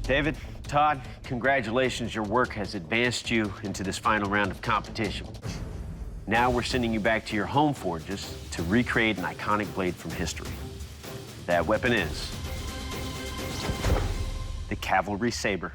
David, Todd, congratulations. Your work has advanced you into this final round of competition. Now we're sending you back to your home forges to recreate an iconic blade from history. That weapon is the Cavalry Saber.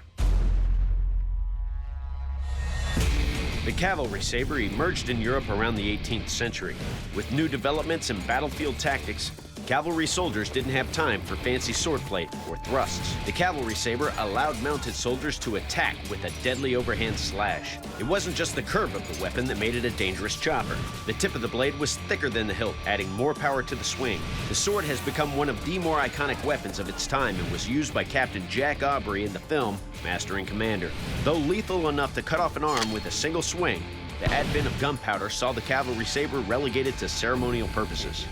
The cavalry saber emerged in Europe around the 18th century. With new developments in battlefield tactics, cavalry soldiers didn't have time for fancy swordplay or thrusts. The cavalry saber allowed mounted soldiers to attack with a deadly overhand slash. It wasn't just the curve of the weapon that made it a dangerous chopper. The tip of the blade was thicker than the hilt, adding more power to the swing. The sword has become one of the more iconic weapons of its time and was used by Captain Jack Aubrey in the film Master and Commander. Though lethal enough to cut off an arm with a single swing, the advent of gunpowder saw the cavalry saber relegated to ceremonial purposes.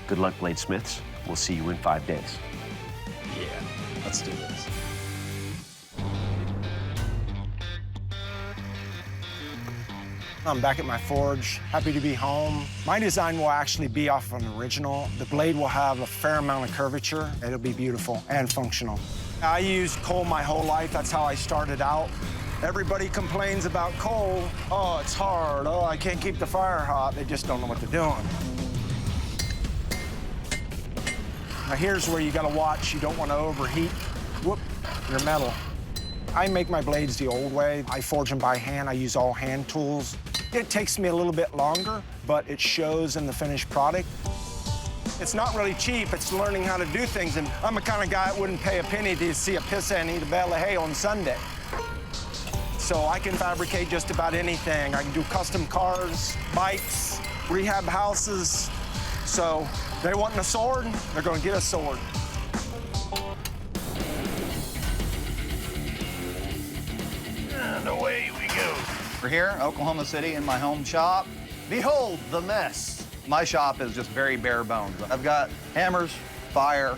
Good luck, bladesmiths. We'll see you in 5 days. Yeah, let's do this. I'm back at my forge, happy to be home. My design will actually be off of an original. The blade will have a fair amount of curvature. It'll be beautiful and functional. I used coal my whole life. That's how I started out. Everybody complains about coal. Oh, it's hard. Oh, I can't keep the fire hot. They just don't know what they're doing. Now here's where you gotta watch. You don't want to overheat. Whoop, your metal. I make my blades the old way. I forge them by hand. I use all hand tools. It takes me a little bit longer, but it shows in the finished product. It's not really cheap. It's learning how to do things, and I'm the kind of guy that wouldn't pay a penny to see a pissant eat a bale of hay on Sunday. So I can fabricate just about anything. I can do custom cars, bikes, rehab houses. So they want a sword, they're gonna get a sword. And away we go. We're here, Oklahoma City, in my home shop. Behold the mess. My shop is just very bare bones. I've got hammers, fire,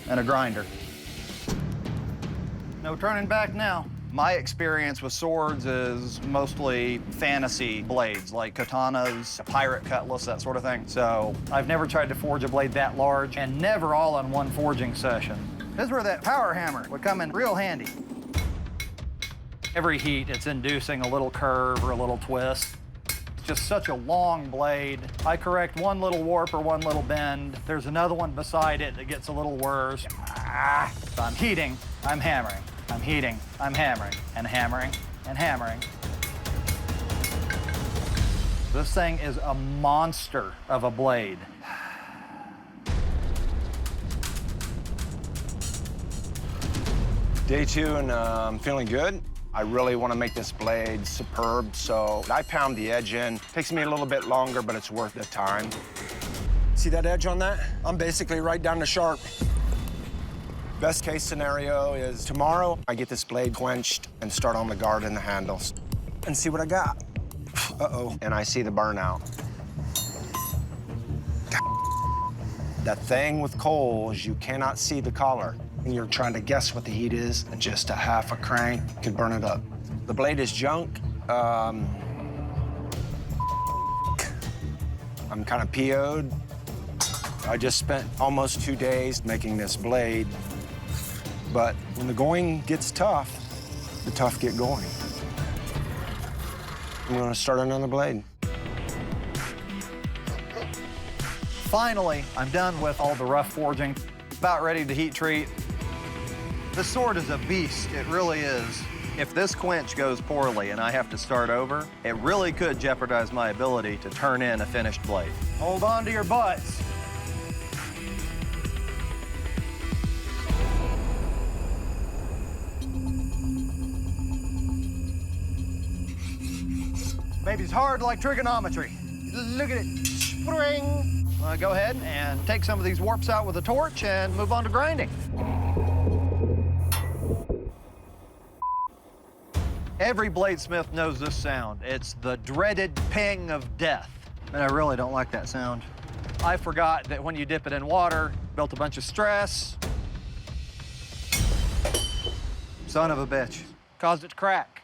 and a grinder. No turning back now. My experience with swords is mostly fantasy blades, like katanas, a pirate cutlass, that sort of thing. So I've never tried to forge a blade that large, and never all in one forging session. This is where that power hammer would come in real handy. Every heat, it's inducing a little curve or a little twist. It's just such a long blade. I correct one little warp or one little bend. There's another one beside it that gets a little worse. So I'm heating, I'm hammering. I'm heating, I'm hammering, and hammering, and hammering. This thing is a monster of a blade. Day 2, and I'm feeling good. I really want to make this blade superb, so I pound the edge in. Takes me a little bit longer, but it's worth the time. See that edge on that? I'm basically right down to sharp. Best case scenario is tomorrow, I get this blade quenched and start on the guard and the handles and see what I got. Uh-oh, and I see the burnout. That thing with coal is you cannot see the collar. And you're trying to guess what the heat is, and just a half a crank could burn it up. The blade is junk. I'm kind of PO'd. I just spent almost 2 days making this blade. But when the going gets tough, the tough get going. I'm gonna start another blade. Finally, I'm done with all the rough forging. About ready to heat treat. This sword is a beast, it really is. If this quench goes poorly and I have to start over, it really could jeopardize my ability to turn in a finished blade. Hold on to your butts. Maybe it's hard like trigonometry. Look at it, spring. Go ahead and take some of these warps out with a torch and move on to grinding. Every bladesmith knows this sound. It's the dreaded ping of death. And I really don't like that sound. I forgot that when you dip it in water, built a bunch of stress. Son of a bitch. Caused it to crack.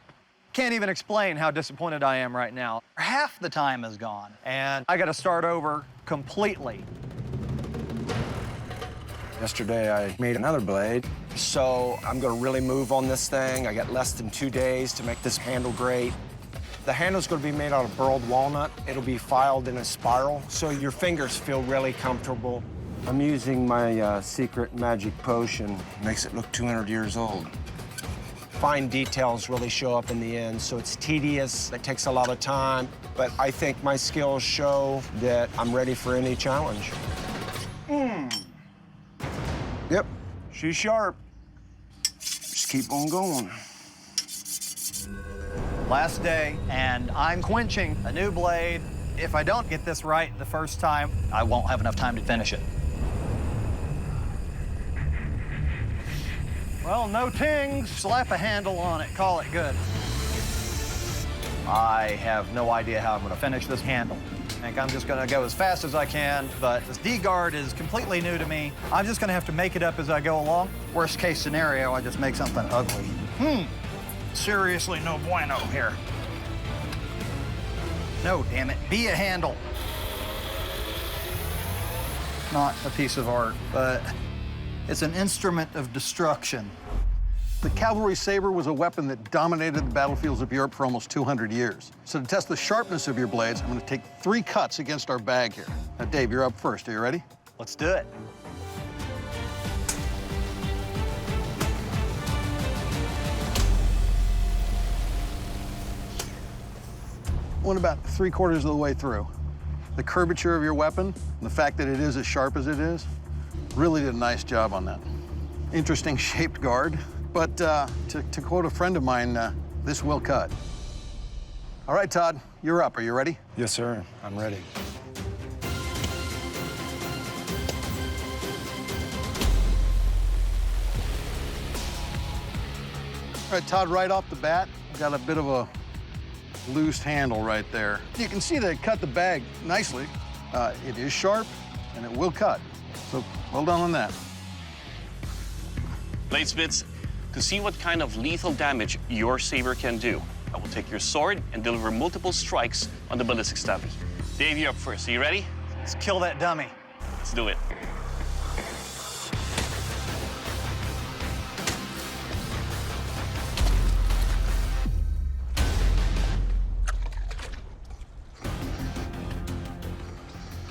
Can't even explain how disappointed I am right now. Half the time is gone, and I gotta start over completely. Yesterday, I made another blade. So I'm gonna really move on this thing. I got less than 2 days to make this handle great. The handle's gonna be made out of burled walnut. It'll be filed in a spiral, so your fingers feel really comfortable. I'm using my secret magic potion. Makes it look 200 years old. Fine details really show up in the end, so it's tedious, it takes a lot of time, but I think my skills show that I'm ready for any challenge. Yep, she's sharp. Just keep on going. Last day, and I'm quenching a new blade. If I don't get this right the first time, I won't have enough time to finish it. Well, no tings. Slap a handle on it, call it good. I have no idea how I'm gonna finish this handle. I think I'm just gonna go as fast as I can, but this D-guard is completely new to me. I'm just gonna have to make it up as I go along. Worst case scenario, I just make something ugly. Seriously, no bueno here. No, damn it, be a handle. Not a piece of art, but it's an instrument of destruction. The cavalry saber was a weapon that dominated the battlefields of Europe for almost 200 years. So to test the sharpness of your blades, I'm gonna take 3 cuts against our bag here. Now, Dave, you're up first. Are you ready? Let's do it. Went about 3/4 of the way through. The curvature of your weapon, and the fact that it is as sharp as it is, really did a nice job on that. Interesting shaped guard, but to quote a friend of mine, this will cut. All right, Todd, you're up. Are you ready? Yes, sir, I'm ready. All right, Todd, right off the bat, got a bit of a loose handle right there. You can see that it cut the bag nicely. It is sharp, and it will cut. So well done on that. Bladesmiths, to see what kind of lethal damage your saber can do, I will take your sword and deliver multiple strikes on the ballistic stubby. Dave, you're up first. Are you ready? Let's kill that dummy. Let's do it.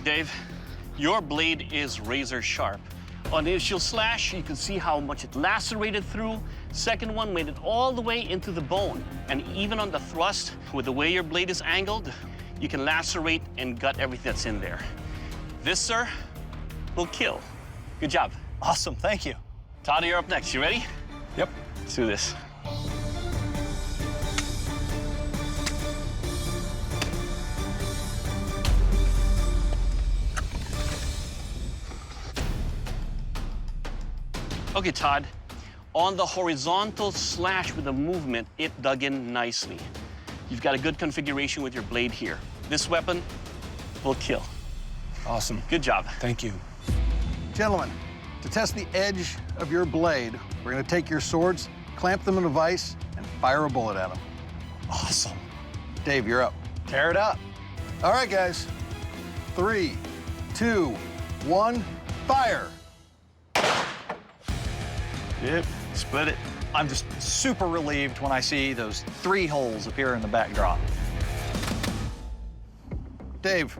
Dave, your blade is razor sharp. On the initial slash, you can see how much it lacerated through. Second one made it all the way into the bone. And even on the thrust, with the way your blade is angled, you can lacerate and gut everything that's in there. This, sir, will kill. Good job. Awesome, thank you. Todd, you're up next. You ready? Yep. Let's do this. Okay, Todd, on the horizontal slash with the movement, it dug in nicely. You've got a good configuration with your blade here. This weapon will kill. Awesome. Good job. Thank you. Gentlemen, to test the edge of your blade, we're gonna take your swords, clamp them in a vise, and fire a bullet at them. Awesome. Dave, you're up. Tear it up. All right, guys. 3, 2, 1, fire! Yep, split it. I'm just super relieved when I see those 3 holes appear in the backdrop. Dave,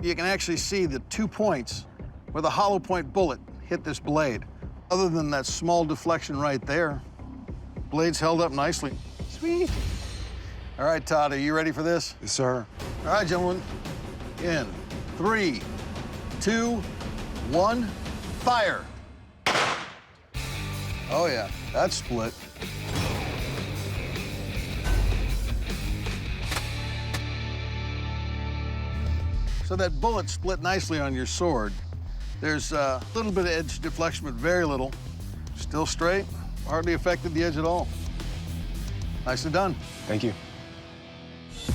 you can actually see the 2 points where the hollow point bullet hit this blade. Other than that small deflection right there, blade's held up nicely. Sweet. All right, Todd, are you ready for this? Yes, sir. All right, gentlemen. In 3, 2, 1, fire! Oh, yeah, that's split. So that bullet split nicely on your sword. There's a little bit of edge deflection, but very little. Still straight, hardly affected the edge at all. Nicely done. Thank you.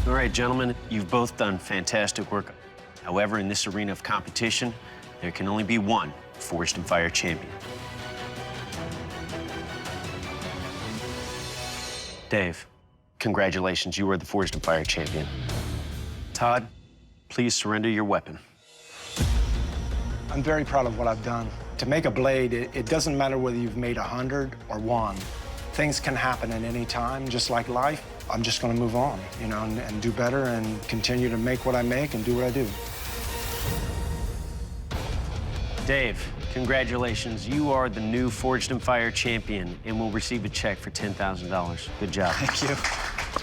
All right, gentlemen, you've both done fantastic work. However, in this arena of competition, there can only be one Forged in Fire champion. Dave, congratulations, you are the Forged in Fire champion. Todd, please surrender your weapon. I'm very proud of what I've done. To make a blade, it doesn't matter whether you've made 100 or 1. Things can happen at any time, just like life. I'm just gonna move on, you know, and do better and continue to make what I make and do what I do. Dave, congratulations. You are the new Forged in Fire champion and will receive a check for $10,000. Good job. Thank you.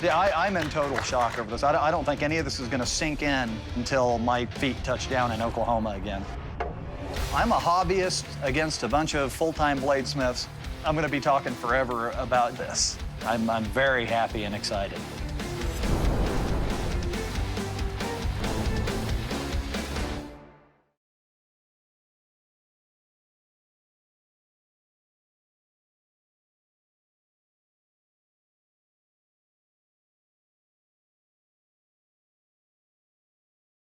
Yeah, I'm in total shock over this. I don't think any of this is going to sink in until my feet touch down in Oklahoma again. I'm a hobbyist against a bunch of full-time bladesmiths. I'm going to be talking forever about this. I'm very happy and excited.